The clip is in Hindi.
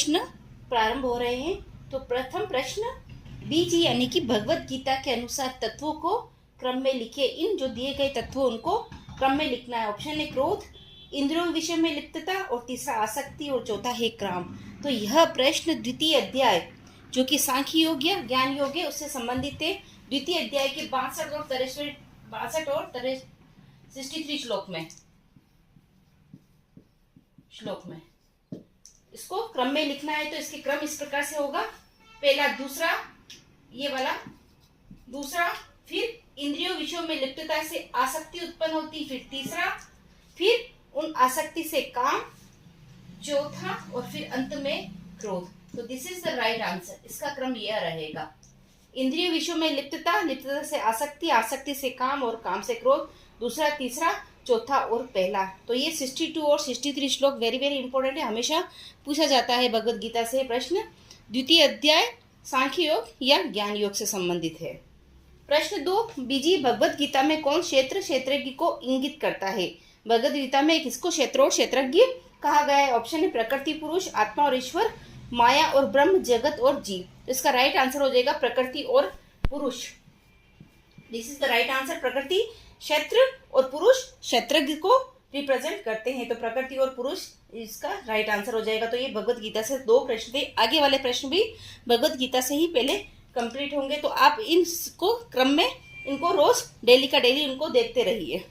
प्रश्न प्रारंभ हो रहे हैं। तो प्रथम प्रश्न, बीजी यानी कि भगवत गीता के अनुसार तत्वों को क्रम में लिखे। इन जो दिए गए तत्वों उनको क्रम में लिखना है। ऑप्शन है क्रोध, इंद्रियों विषय में लिप्तता, और तीसरा आसक्ति, और चौथा है काम। तो यह प्रश्न द्वितीय अध्याय जो कि सांख्य योग या ज्ञान योग है उससे संबंधित है। द्वितीय अध्याय के 62 और 63 श्लोक में इसको क्रम में लिखना है। तो इसके क्रम इस प्रकार से होगा, पहला दूसरा, ये वाला दूसरा, फिर इंद्रियों विषयों में लिप्तता से आसक्ति उत्पन्न होती, फिर तीसरा, फिर उन आसक्ति से काम, चौथा, और फिर अंत में क्रोध। तो this is the right answer. इसका क्रम यह रहेगा, इंद्रिय विषयों में लिप्तता, लिप्तता से आसक्ति, आसक्ति से काम, और काम से क्रोध, दूसरा, तीसरा, चौथा और पहला। तो ये 62 और 63 श्लोक वेरी वेरी इंपॉर्टेंट है, हमेशा पूछा जाता है भगवत गीता से प्रश्न। द्वितीय अध्याय सांख्य योग या ज्ञान योग से संबंधित है। प्रश्न 2, बीजी भगवत गीता में कौन क्षेत्र क्षेत्रज्ञ को इंगित करता है? भगवत गीता में किसको क्षेत्र और क्षेत्रज्ञ कहा गया है? ऑप्शन है प्रकृति, पुरुष, आत्मा और ईश्वर, माया और ब्रह्म, जगत और जीव। तो इसका राइट आंसर हो जाएगा प्रकृति और पुरुष। This is the right answer. प्रकृति क्षेत्र और पुरुष क्षेत्रज्ञ को रिप्रेजेंट करते हैं। तो प्रकृति और पुरुष इसका राइट आंसर हो जाएगा। तो ये भगवत गीता से 2 प्रश्न थे। आगे वाले प्रश्न भी भगवत गीता से ही पहले कंप्लीट होंगे। तो आप इनको क्रम में इनको रोज डेली का डेली इनको देखते रहिए।